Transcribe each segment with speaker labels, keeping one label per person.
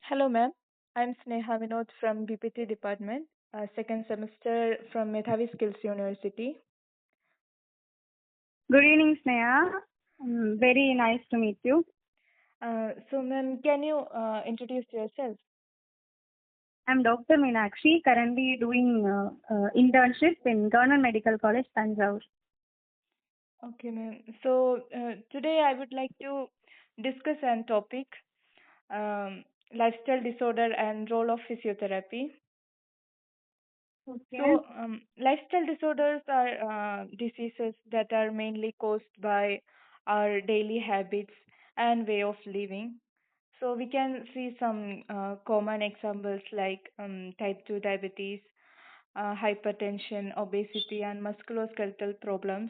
Speaker 1: Hello, ma'am. I'm Sneha Vinod from BPT department, second semester from Medhavi Skills University.
Speaker 2: Good evening, Sneha. Very nice to meet you.
Speaker 1: Ma'am, can you introduce yourself?
Speaker 2: I'm Dr. Meenakshi, currently doing internship in Government Medical College, Tanjore.
Speaker 1: Okay, ma'am. Today I would like to discuss an topic, um, lifestyle disorder and role of physiotherapy.
Speaker 2: Okay.
Speaker 1: Lifestyle disorders are diseases that are mainly caused by our daily habits and way of living. So we can see some common examples like type 2 diabetes, hypertension, obesity, and musculoskeletal problems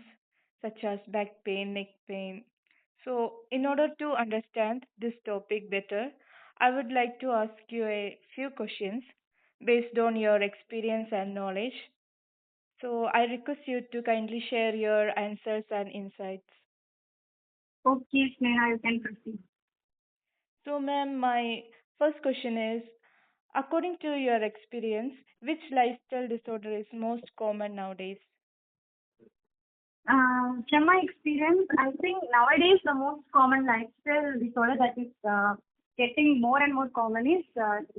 Speaker 1: such as back pain, neck pain. So, in order to understand this topic better, I would like to ask you a few questions based on your experience and knowledge. So, I request you to kindly share your answers and insights.
Speaker 2: Okay, Sneha, you can proceed.
Speaker 1: So, ma'am, my first question is, according to your experience, which lifestyle disorder is most common nowadays?
Speaker 2: From my experience, I think nowadays the most common lifestyle disorder that is getting more and more common is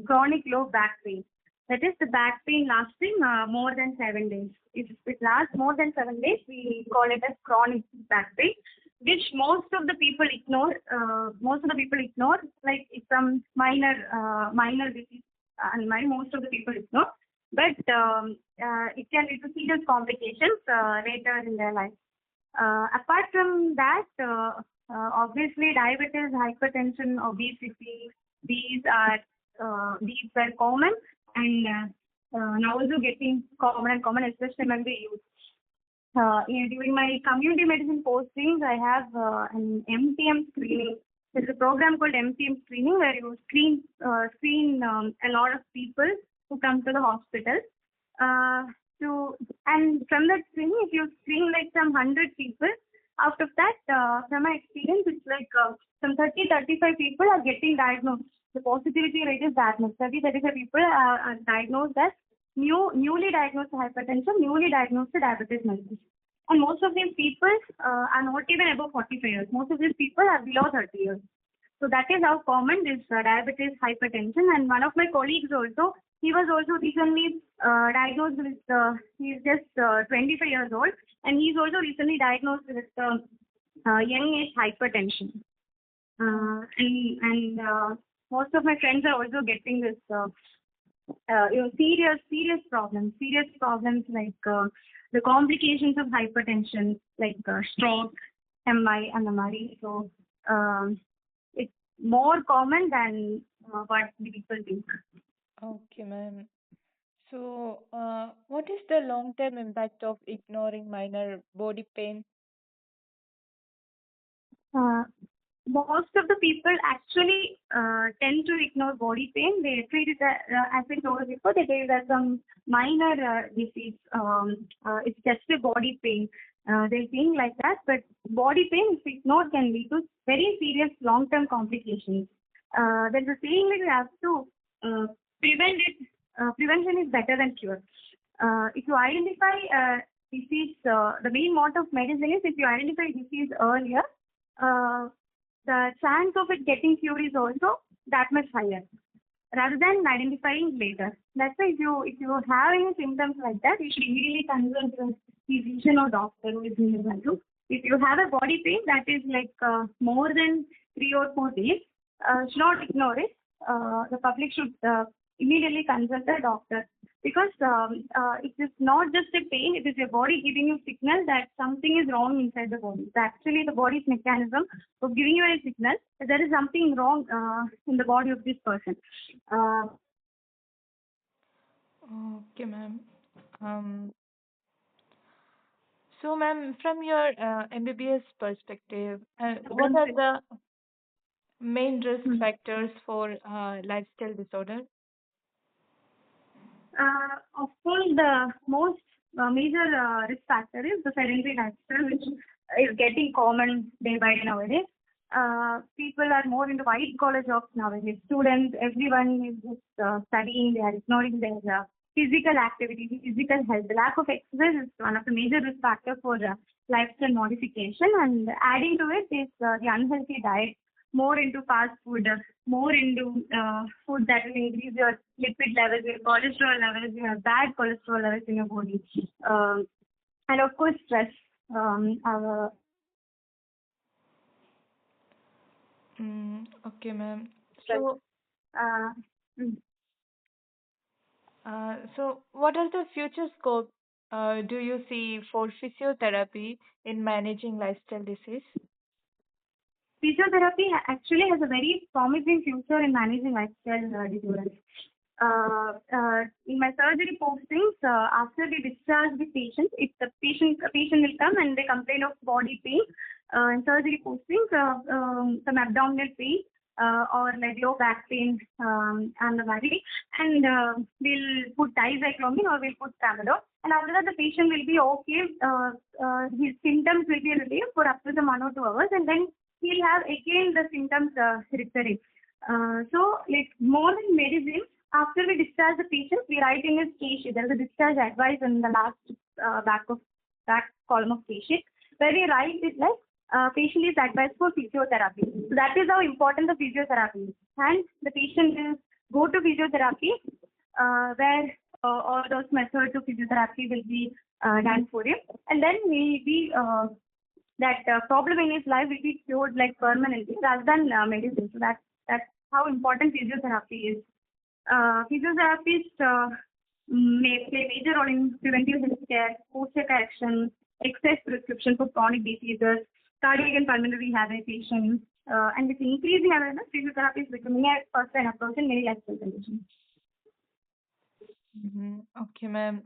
Speaker 2: chronic low back pain. That is the back pain lasting more than 7 days. If it lasts more than 7 days, we call it as chronic back pain, which most of the people ignore. Like it's some minor disease, and most of the people ignore. But it can lead to serious complications later in their life. Apart from that, obviously diabetes, hypertension, obesity, these are these were common and now also getting common and common, especially among the youth. During my community medicine postings, I have an MTM screening. There's a program called MTM screening where you screen a lot of people who come to the hospital. Uh, to and from that screening, if you screen like some 100 people, out of that, from my experience, it's like some 35 people are getting diagnosed. The positivity rate is that much. 35 people are diagnosed as newly diagnosed hypertension, newly diagnosed diabetes mellitus. And most of these people are not even above 45 years. Most of these people are below 30 years. So that is how common this diabetes, hypertension. And one of my colleagues also, he was also recently diagnosed with, he's just 25 years old, and he's also recently diagnosed with young age hypertension. And most of my friends are also getting this, serious problems like the complications of hypertension, like stroke, MI, and MRE. So it's more common than what the people think.
Speaker 1: Okay, ma'am. What is the long-term impact of ignoring minor body pain?
Speaker 2: Uh, Most of the people actually tend to ignore body pain. They treat it as I told before, they treat it as some minor disease. It's just a body pain. They think like that, but body pain, if ignored, can lead to very serious long-term complications. There's a saying like we have to uh, prevent it. Prevention is better than cure. If you identify disease, the main motto of medicine is if you identify disease earlier, uh, the chance of it getting cured is also that much higher rather than identifying later. That's why if you have any symptoms like that, you should immediately consult a physician or doctor who is nearby you. If you have a body pain that is like more than 3 or 4 days, should not ignore it. The public should immediately consult a doctor because it is not just a pain; it is your body giving you signal that something is wrong inside the body. It's actually the body's mechanism of giving you a signal that there is something wrong in the body of this person. Uh,
Speaker 1: Okay, ma'am. Um, Ma'am, from your MBBS perspective, what are the main risk factors for lifestyle disorder?
Speaker 2: Of course, the most major risk factor is the sedentary lifestyle, which is getting common day by day nowadays. people are more into white collar jobs nowadays. Students, everyone is just studying. They are ignoring their physical activity, physical health. The lack of exercise is one of the major risk factors for lifestyle modification. And adding to it is the unhealthy diet, more into fast food, more into food that will increase your lipid levels, your cholesterol levels, your bad cholesterol levels in your body. Um, and of course, stress. Our
Speaker 1: Okay, ma'am.
Speaker 2: stress.
Speaker 1: So,
Speaker 2: Uh, mm.
Speaker 1: what are the future scope do you see for physiotherapy in managing lifestyle disease?
Speaker 2: Physiotherapy actually has a very promising future in managing lifestyle disorders. In my surgery postings, after we discharge the patient, if the patient will come and they complain of body pain, in surgery postings, some abdominal pain or like low back pain and the body, and we'll put dicyclomine or we'll put tramadol, and after that the patient will be okay. His symptoms will be relieved for up to the 1 or 2 hours, and then he'll have again the symptoms recurring. So, like more than medicine, after we discharge the patient, we write in his case sheet. There is a discharge advice in the last back column of case sheet, where we write it like patient is advised for physiotherapy. So that is how important the physiotherapy is. And the patient will go to physiotherapy, where all those methods of physiotherapy will be done for him, and then maybe that problem in his life will be cured like permanently rather than medicine. So that's how important physiotherapy is. Physiotherapists may play major role in preventive health care, posture correction, exercise prescription for chronic diseases, cardiac and pulmonary rehabilitation, and with increasing awareness, physiotherapy is becoming a first-line approach in many lifestyle conditions.
Speaker 1: Okay, ma'am.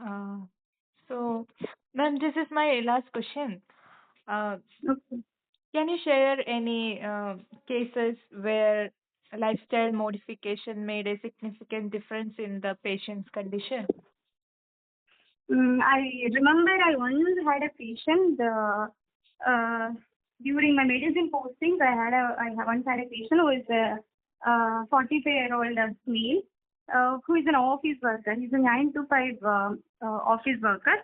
Speaker 1: So, ma'am, this is my last question. Uh,
Speaker 2: Okay.
Speaker 1: can you share any cases where lifestyle modification made a significant difference in the patient's condition?
Speaker 2: I remember I once had a patient uh, during my medicine postings. I once had a patient who is a 45-year-old male who is an office worker. He's a 9 to 5 office worker,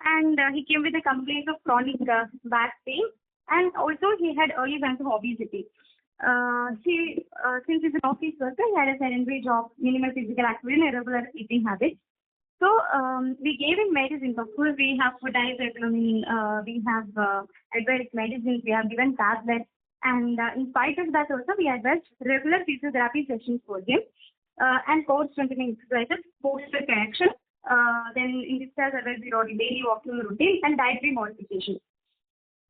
Speaker 2: and he came with a complaint of chronic back pain, and also he had early signs of obesity. Since he's an office worker, he had a sedentary job, minimal physical activity, and irregular eating habits. So we gave him medicines. Of course, we have dicyclomine, we have advised medicines, we have given tablets, and in spite of that also, we advised regular physiotherapy sessions for him and core strengthening exercises, posture correction. Then in discharge, advised the daily walking routine and dietary modification.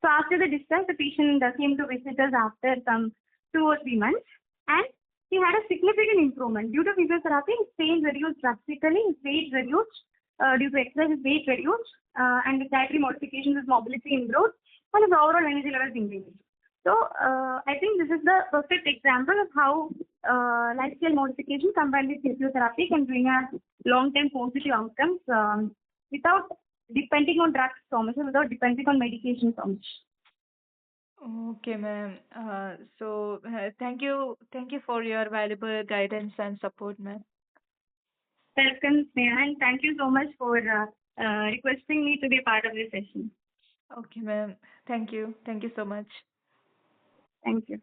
Speaker 2: So after the discharge, the patient came to visit us after some 2 or 3 months, and he had a significant improvement. Due to physiotherapy, his pain reduced drastically, his weight reduced, due to exercise, his weight reduced, and with dietary modifications, his mobility improved, and his overall energy levels increased. So I think this is the perfect example of how lifestyle modification combined with physiotherapy can bring a long-term positive outcomes without depending on drugs so much, or without depending on medication so much.
Speaker 1: Okay, ma'am. Thank you for your valuable guidance and support, ma'am.
Speaker 2: Welcome, Sneha, and thank you so much for requesting me to be a part of this session.
Speaker 1: Okay, ma'am. Thank you. Thank you so much.
Speaker 2: Thank you.